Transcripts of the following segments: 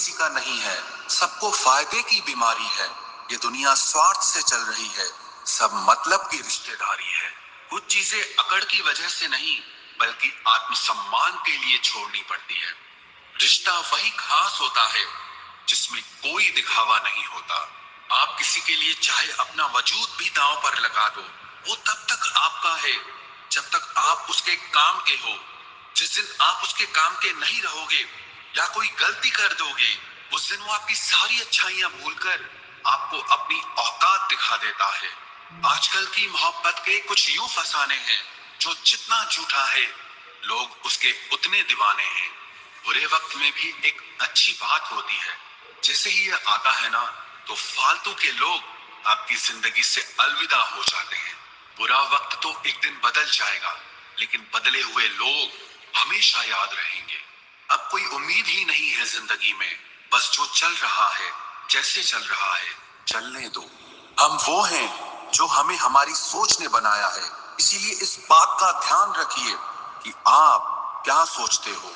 किसी का नहीं है, सबको फायदे की बीमारी है। ये दुनिया स्वार्थ से चल रही है, सब मतलब की रिश्तेदारी है। कुछ चीजें अकड़ की वजह से नहीं बल्कि आत्मसम्मान के लिए छोड़नी पड़ती है। रिश्ता वही खास होता है जिसमें कोई दिखावा नहीं होता। आप किसी के लिए चाहे अपना वजूद भी दांव पर लगा दो, वो तब तक आपका है जब तक आप उसके काम के हो। जिस दिन आप उसके काम के नहीं रहोगे या कोई गलती कर दोगे, उस दिन वो आपकी सारी अच्छाइयां भूलकर आपको अपनी औकात दिखा देता है। आजकल की मोहब्बत के कुछ यूं फसाने हैं, जो जितना झूठा है लोग उसके उतने दीवाने हैं। बुरे वक्त में भी एक अच्छी बात होती है, जैसे ही ये आता है ना तो फालतू के लोग आपकी जिंदगी से अलविदा हो जाते हैं। बुरा वक्त तो एक दिन बदल जाएगा, लेकिन बदले हुए लोग हमेशा याद रहेंगे। अब कोई उम्मीद ही नहीं है जिंदगी में, बस जो चल रहा है जैसे चल रहा है चलने दो। हम वो हैं जो हमें हमारी सोच ने बनाया है, इसीलिए इस बात का ध्यान रखिए कि आप क्या सोचते हो।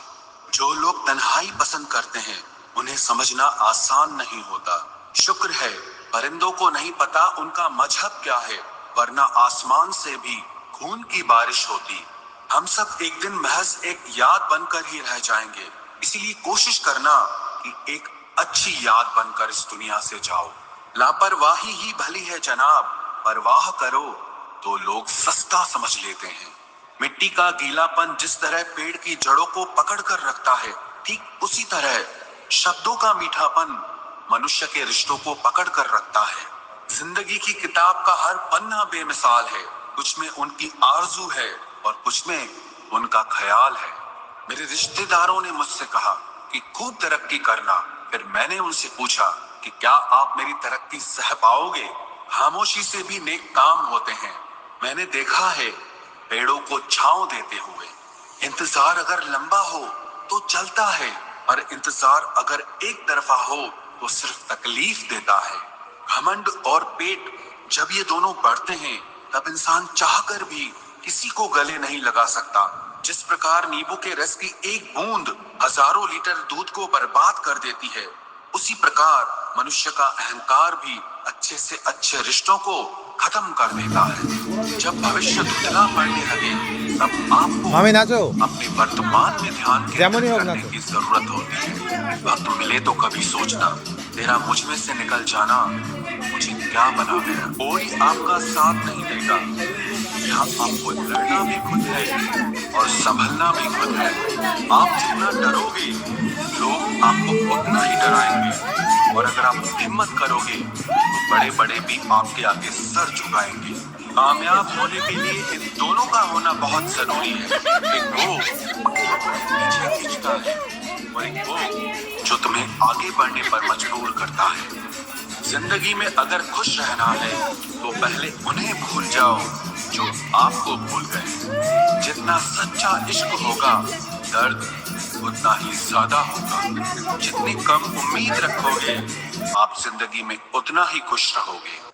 जो लोग तन्हाई पसंद करते हैं उन्हें समझना आसान नहीं होता। शुक्र है परिंदों को नहीं पता उनका मजहब क्या है, वरना आसमान से भी खून की बारिश होती। हम सब एक दिन महज एक याद बनकर ही रह जाएंगे, इसीलिए कोशिश करना कि एक अच्छी याद बनकर इस दुनिया से जाओ। लापरवाही ही भली है जनाब, परवाह करो तो लोग सस्ता समझ लेते हैं। मिट्टी का गीलापन जिस तरह पेड़ की जड़ों को पकड़ कर रखता है, ठीक उसी तरह शब्दों का मीठापन मनुष्य के रिश्तों को पकड़ कर रखता है। जिंदगी की किताब का हर पन्ना बेमिसाल है, कुछ में उनकी आरज़ू है और कुछ में उनका ख्याल है। मेरे रिश्तेदारों ने मुझसे कहा कि खूब तरक्की करना, फिर मैंने उनसे पूछा कि क्या आप मेरी तरक्की सह पाओगे। खामोशी से भी नेक काम होते हैं, मैंने देखा है पेड़ों को छांव देते हुए। इंतजार अगर लंबा हो तो चलता है, पर इंतजार अगर एक तरफा हो तो सिर्फ तकलीफ देता है। घमंड और पेट जब ये दोनों बढ़ते हैं तब इंसान चाहकर भी किसी को गले नहीं लगा सकता। जिस प्रकार नींबू के रस की एक बूंद हजारों लीटर दूध को बर्बाद कर देती है, उसी प्रकार मनुष्य का अहंकार भी अच्छे से अच्छे रिश्तों को खत्म कर देता है। जब भविष्य धुंधला पड़ने लगे तब आपको अपने वर्तमान में ध्यान केंद्रित करने की जरूरत होती है। वक्त मिले तो कभी सोचना, तेरा मुझ में से निकल जाना मुझे क्या बना गया। कोई आपका साथ नहीं देगा, यहाँ आपको लड़ना भी खुद है और संभलना भी खुद है। आप जितना डरोगे लोग आपको उतना ही डराएंगे, और अगर आप हिम्मत करोगे तो बड़े बड़े भी आपके आगे सर झुकाएंगे। कामयाब होने के लिए इन दोनों का होना बहुत जरूरी है। एक वो जो पीछे खींचता है और एक वो जो तुम्हें आगे बढ़ने पर मजबूर करता है। जिंदगी में अगर खुश रहना है तो पहले उन्हें भूल जाओ जो आपको भूल गए। जितना सच्चा इश्क होगा दर्द उतना ही ज्यादा होगा। जितनी कम उम्मीद रखोगे आप जिंदगी में उतना ही खुश रहोगे।